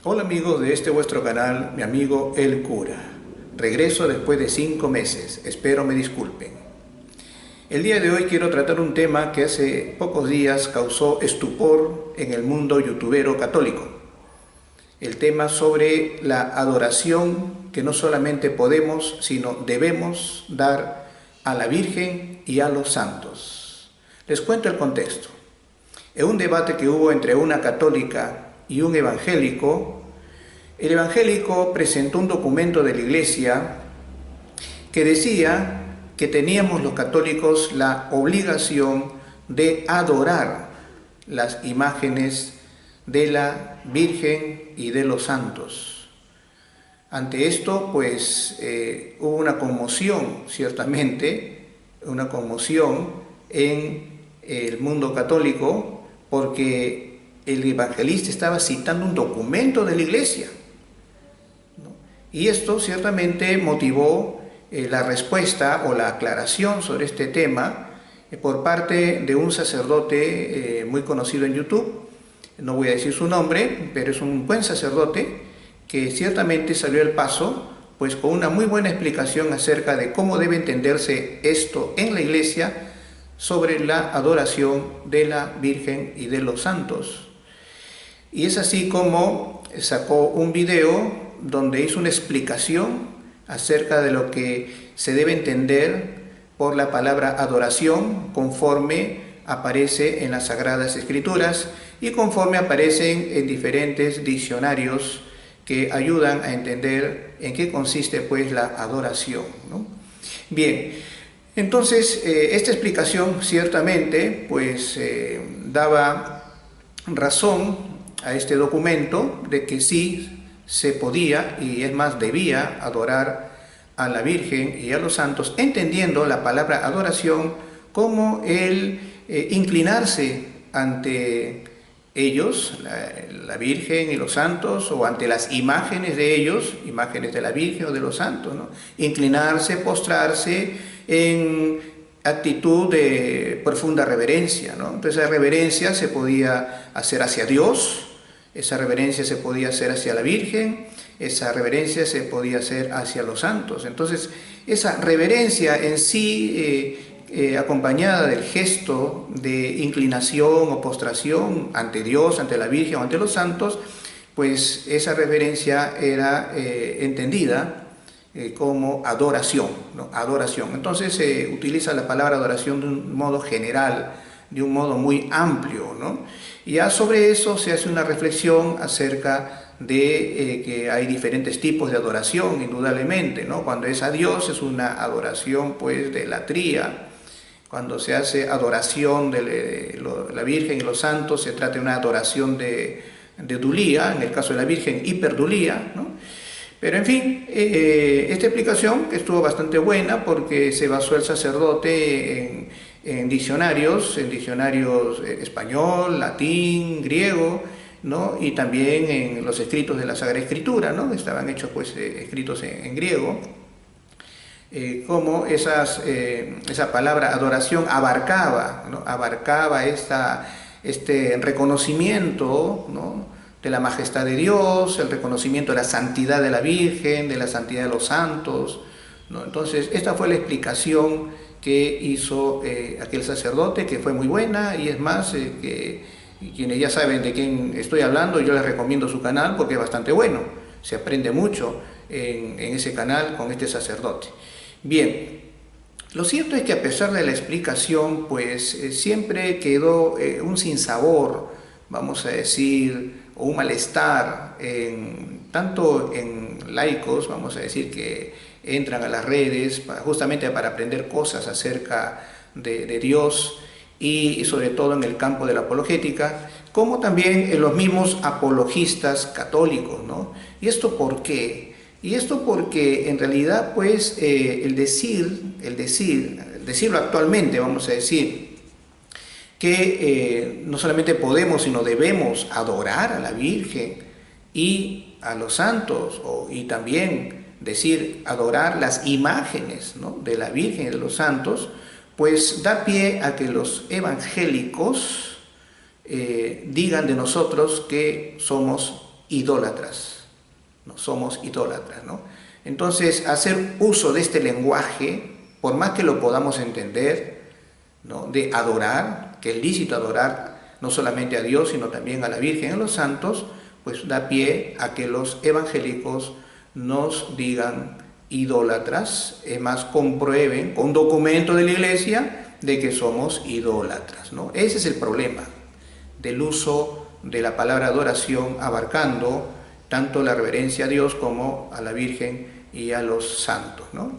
Hola amigos de este vuestro canal, mi amigo El Cura. Regreso después de 5 meses, espero me disculpen. El día de hoy quiero tratar un tema que hace pocos días causó estupor en el mundo youtubero católico. El tema sobre la adoración que no solamente podemos, sino debemos dar a la Virgen y a los santos. Les cuento el contexto. En un debate que hubo entre una católica y un evangélico, el evangélico presentó un documento de la Iglesia que decía que teníamos los católicos la obligación de adorar las imágenes de la Virgen y de los santos. Ante esto, pues, hubo una conmoción, ciertamente, una conmoción en el mundo católico, porque el evangelista estaba citando un documento de la Iglesia, ¿no? Y esto ciertamente motivó la respuesta o la aclaración sobre este tema por parte de un sacerdote muy conocido en YouTube. No voy a decir su nombre, pero es un buen sacerdote que ciertamente salió al paso, pues con una muy buena explicación acerca de cómo debe entenderse esto en la Iglesia sobre la adoración de la Virgen y de los santos. Y es así como sacó un video donde hizo una explicación acerca de lo que se debe entender por la palabra adoración conforme aparece en las Sagradas Escrituras y conforme aparecen en diferentes diccionarios que ayudan a entender en qué consiste pues la adoración, ¿no? Bien, entonces esta explicación ciertamente pues daba razón a este documento de que sí se podía, y es más, debía adorar a la Virgen y a los santos, entendiendo la palabra adoración como el inclinarse ante ellos, la Virgen y los santos, o ante las imágenes de ellos, imágenes de la Virgen o de los santos, ¿no? Inclinarse, postrarse en actitud de profunda reverencia, ¿no? Entonces esa reverencia se podía hacer hacia Dios, esa reverencia se podía hacer hacia la Virgen, esa reverencia se podía hacer hacia los santos. Entonces, esa reverencia en sí, acompañada del gesto de inclinación o postración ante Dios, ante la Virgen o ante los santos, pues esa reverencia era entendida como adoración, ¿no? Adoración. Entonces se utiliza la palabra adoración de un modo general, de un modo muy amplio, ¿no? Y ya sobre eso se hace una reflexión acerca de que hay diferentes tipos de adoración, indudablemente, ¿no? Cuando es a Dios es una adoración pues de latría. Cuando se hace adoración de la Virgen y los santos, se trata de una adoración de dulía, en el caso de la Virgen, hiperdulía, ¿no? Pero en fin, esta explicación que estuvo bastante buena porque se basó el sacerdote en diccionarios español, latín, griego, ¿no? Y también en los escritos de la Sagrada Escritura, ¿no? Estaban hechos pues escritos en griego. Cómo esa palabra adoración abarcaba, ¿no? Abarcaba este reconocimiento, ¿no? De la majestad de Dios, el reconocimiento de la santidad de la Virgen, de la santidad de los santos, ¿no? Entonces, esta fue la explicación que hizo aquel sacerdote, que fue muy buena, y es más, quienes ya saben de quién estoy hablando, yo les recomiendo su canal porque es bastante bueno, se aprende mucho en ese canal con este sacerdote. Bien, lo cierto es que a pesar de la explicación, pues siempre quedó un sinsabor, vamos a decir, o un malestar, tanto en laicos, vamos a decir, que entran a las redes justamente para aprender cosas acerca de Dios y sobre todo en el campo de la apologética, como también en los mismos apologistas católicos, ¿no? ¿Y esto por qué? Y esto porque en realidad pues el decirlo actualmente, vamos a decir, que no solamente podemos, sino debemos adorar a la Virgen y a los santos, y también decir adorar las imágenes, ¿no? de la Virgen y de los santos, pues da pie a que los evangélicos digan de nosotros que somos idólatras, no somos idólatras, ¿no? Entonces, hacer uso de este lenguaje, por más que lo podamos entender, ¿no?, de adorar, que es lícito adorar no solamente a Dios, sino también a la Virgen y a los santos, pues da pie a que los evangélicos nos digan idólatras, es más, comprueben con documento de la Iglesia de que somos idólatras, ¿no? Ese es el problema del uso de la palabra adoración, abarcando tanto la reverencia a Dios como a la Virgen y a los santos, ¿no?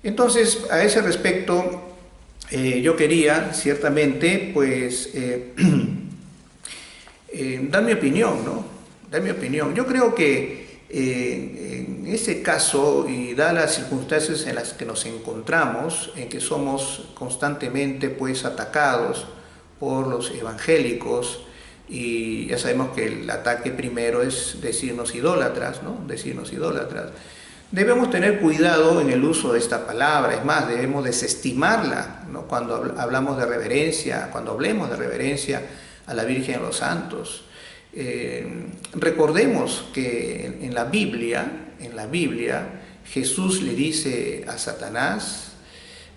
Entonces, a ese respecto, yo quería ciertamente, pues, dar mi opinión, ¿no? Dar mi opinión. Yo creo que en ese caso, y dadas las circunstancias en las que nos encontramos, en que somos constantemente, pues, atacados por los evangélicos, y ya sabemos que el ataque primero es decirnos idólatras, ¿no? Decirnos idólatras. Debemos tener cuidado en el uso de esta palabra, es más, debemos desestimarla, ¿no?, cuando hablamos de reverencia, cuando hablemos de reverencia a la Virgen y a los santos. Recordemos que en la Biblia, Jesús le dice a Satanás,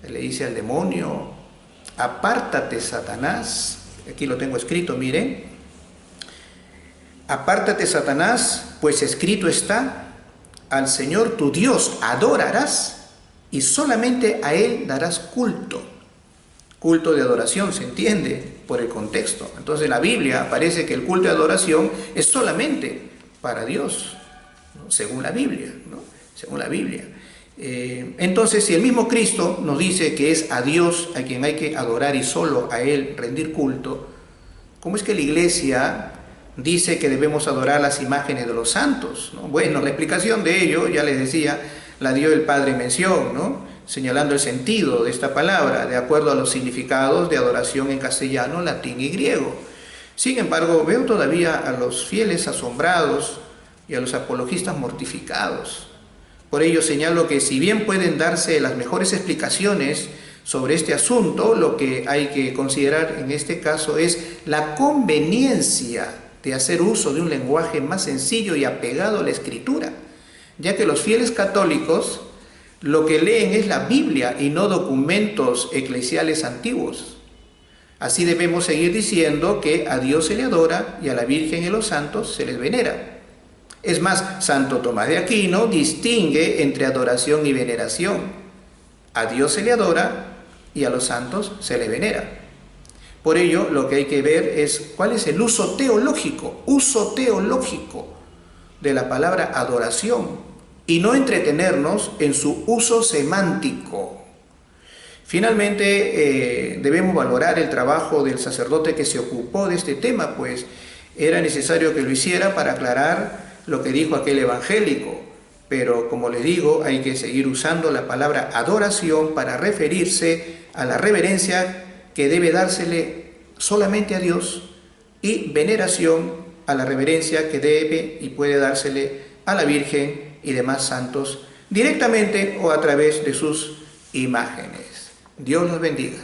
le dice al demonio: apártate, Satanás. Aquí lo tengo escrito, miren: apártate, Satanás, pues escrito está: al Señor tu Dios adorarás y solamente a Él darás culto. Culto de adoración, se entiende por el contexto. Entonces en la Biblia parece que el culto de adoración es solamente para Dios, ¿no?, según la Biblia, ¿no?, según la Biblia. Entonces, si el mismo Cristo nos dice que es a Dios a quien hay que adorar y solo a Él rendir culto, ¿cómo es que la Iglesia dice que debemos adorar las imágenes de los santos, ¿no? Bueno, la explicación de ello, ya les decía, la dio el padre Mención, ¿no?, señalando el sentido de esta palabra de acuerdo a los significados de adoración en castellano, latín y griego. Sin embargo, veo todavía a los fieles asombrados y a los apologistas mortificados. Por ello señalo que, si bien pueden darse las mejores explicaciones sobre este asunto, lo que hay que considerar en este caso es la conveniencia de hacer uso de un lenguaje más sencillo y apegado a la Escritura, ya que los fieles católicos lo que leen es la Biblia y no documentos eclesiales antiguos. Así debemos seguir diciendo que a Dios se le adora y a la Virgen y a los santos se les venera. Es más, Santo Tomás de Aquino distingue entre adoración y veneración. A Dios se le adora y a los santos se le venera. Por ello, lo que hay que ver es cuál es el uso teológico de la palabra adoración, y no entretenernos en su uso semántico. Finalmente, debemos valorar el trabajo del sacerdote que se ocupó de este tema, pues era necesario que lo hiciera para aclarar lo que dijo aquel evangélico. Pero, como les digo, hay que seguir usando la palabra adoración para referirse a la reverencia que debe dársele solamente a Dios, y veneración a la reverencia que debe y puede dársele a la Virgen y demás santos, directamente o a través de sus imágenes. Dios los bendiga.